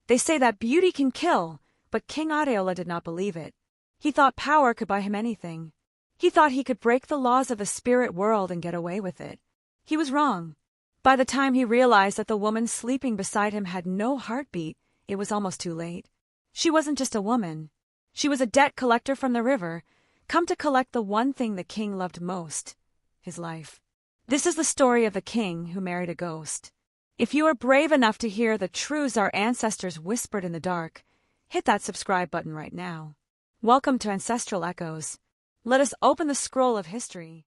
They say that beauty can kill, but King Adeola did not believe it. He thought power could buy him anything. He thought he could break the laws of the spirit world and get away with it. He was wrong. By the time he realized that the woman sleeping beside him had no heartbeat, it was almost too late. She wasn't just a woman. She was a debt collector from the river, come to collect the one thing the king loved most, his life. This is the story of the king who married a ghost. If you are brave enough to hear the truths our ancestors whispered in the dark, hit that subscribe button right now. Welcome to Ancestral Echoes. Let us open the scroll of history.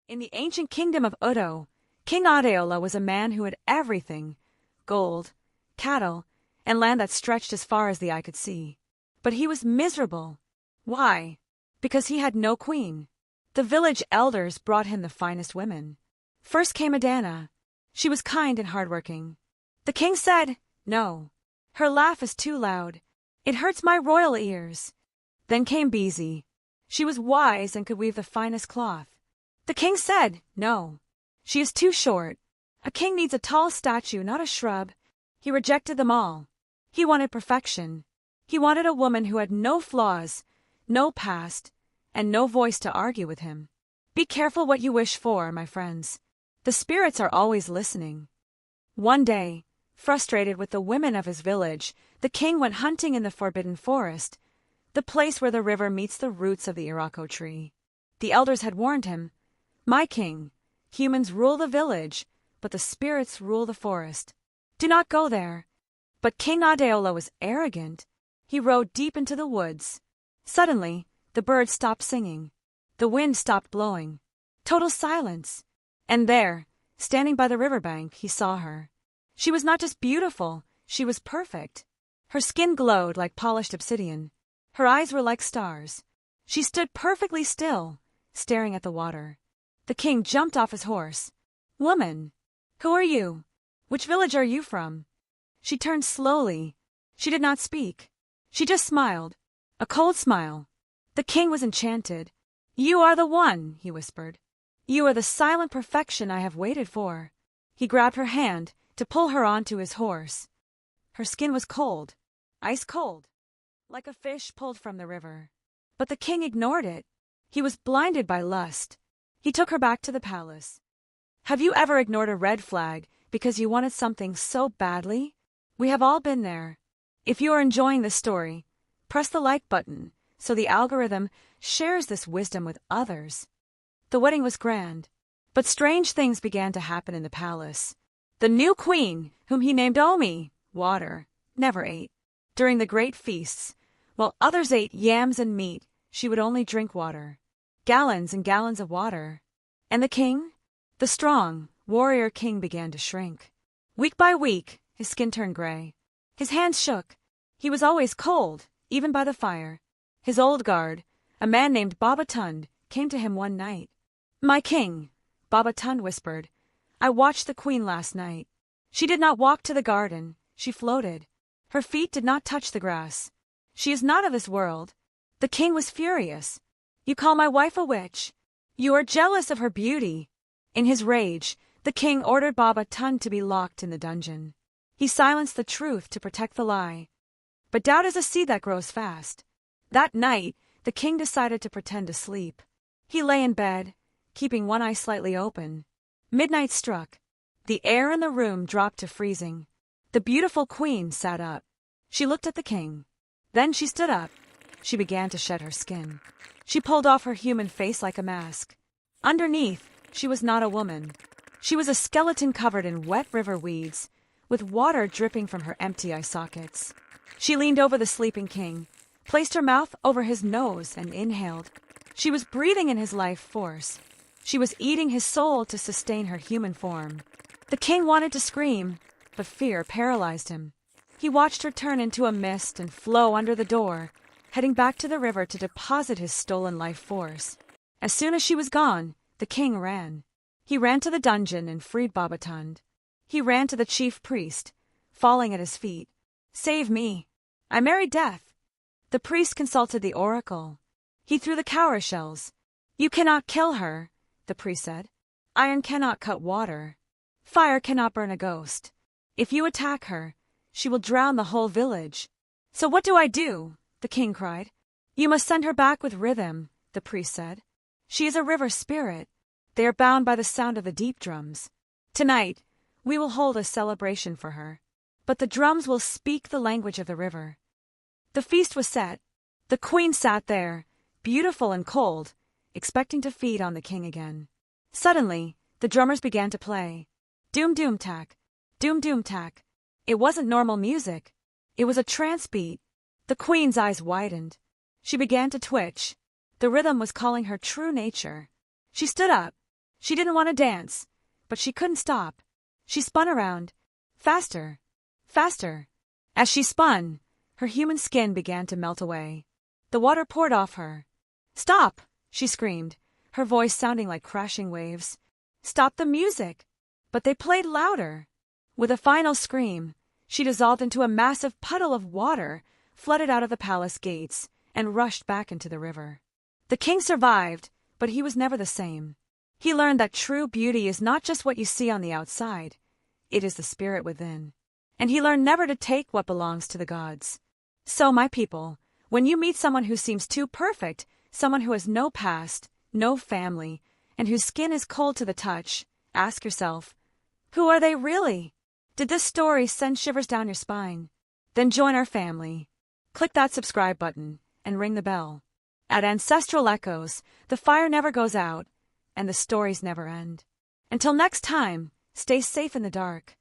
In the ancient kingdom of Udo, King Adeola was a man who had everything: gold, cattle, and land that stretched as far as the eye could see. But he was miserable. Why? Because he had no queen. The village elders brought him the finest women. First came Adana. She was kind and hardworking. The king said, "No. Her laugh is too loud. It hurts my royal ears." Then came Bizi. She was wise and could weave the finest cloth. The king said, "No. She is too short. A king needs a tall statue, not a shrub." He rejected them all. He wanted perfection. He wanted a woman who had no flaws, no past, and no voice to argue with him. Be careful what you wish for, my friends. The spirits are always listening. One day, frustrated with the women of his village, the king went hunting in the forbidden forest, the place where the river meets the roots of the Irako tree. The elders had warned him, "My king, humans rule the village, but the spirits rule the forest. Do not go there." But King Adeola was arrogant. He rode deep into the woods. Suddenly, the birds stopped singing. The wind stopped blowing. Total silence. And there, standing by the riverbank, he saw her. She was not just beautiful, she was perfect. Her skin glowed like polished obsidian. Her eyes were like stars. She stood perfectly still, staring at the water. The king jumped off his horse. "Woman, who are you? Which village are you from?" She turned slowly. She did not speak. She just smiled. A cold smile. The king was enchanted. "You are the one," he whispered. "You are the silent perfection I have waited for." He grabbed her hand to pull her onto his horse. Her skin was cold, ice cold, like a fish pulled from the river. But the king ignored it. He was blinded by lust. He took her back to the palace. Have you ever ignored a red flag because you wanted something so badly? We have all been there. If you are enjoying this story, press the like button so the algorithm shares this wisdom with others. The wedding was grand, but strange things began to happen in the palace. The new queen, whom he named Omi, water, never ate. During the great feasts, while others ate yams and meat, she would only drink water. Gallons and gallons of water. And the king? The strong, warrior king began to shrink. Week by week, his skin turned gray. His hands shook. He was always cold, even by the fire. His old guard, a man named Baba Tund, came to him one night. "My king," Baba Tund whispered, "I watched the queen last night. She did not walk to the garden. She floated. Her feet did not touch the grass. She is not of this world." The king was furious. "You call my wife a witch. You are jealous of her beauty." In his rage, the king ordered Baba Tund to be locked in the dungeon. He silenced the truth to protect the lie. But doubt is a seed that grows fast. That night, the king decided to pretend to sleep. He lay in bed, keeping one eye slightly open. Midnight struck. The air in the room dropped to freezing. The beautiful queen sat up. She looked at the king. Then she stood up. She began to shed her skin. She pulled off her human face like a mask. Underneath, she was not a woman. She was a skeleton covered in wet river weeds, with water dripping from her empty eye sockets. She leaned over the sleeping king, placed her mouth over his nose and inhaled. She was breathing in his life force. She was eating his soul to sustain her human form. The king wanted to scream, but fear paralyzed him. He watched her turn into a mist and flow under the door, heading back to the river to deposit his stolen life force. As soon as she was gone, the king ran. He ran to the dungeon and freed Baba Tund. He ran to the chief priest, falling at his feet. "Save me. I married death." The priest consulted the oracle. He threw the cowrie shells. "You cannot kill her," the priest said. "Iron cannot cut water. Fire cannot burn a ghost. If you attack her, She will drown the whole village. So what do I do? The king cried. You must send her back with rhythm, the priest said. She is a river spirit. They are bound by the sound of the deep drums. Tonight, we will hold a celebration for her. But the drums will speak the language of the river. The feast was set. The queen sat there, beautiful and cold, expecting to feed on the king again. Suddenly, the drummers began to play. Doom doom tack, doom doom tack. It wasn't normal music. It was a trance beat. The queen's eyes widened. She began to twitch. The rhythm was calling her true nature. She stood up. She didn't want to dance, but she couldn't stop. She spun around. Faster. Faster. As she spun, her human skin began to melt away. The water poured off her. Stop! She screamed, her voice sounding like crashing waves. Stop the music! But they played louder. With a final scream, she dissolved into a massive puddle of water, flooded out of the palace gates, and rushed back into the river. The king survived, but he was never the same. He learned that true beauty is not just what you see on the outside. It is the spirit within. And he learned never to take what belongs to the gods. So, my people, when you meet someone who seems too perfect, someone who has no past, no family, and whose skin is cold to the touch, ask yourself, who are they really? Did this story send shivers down your spine? Then join our family. Click that subscribe button and ring the bell. At Ancestral Echoes, the fire never goes out, and the stories never end. Until next time, stay safe in the dark.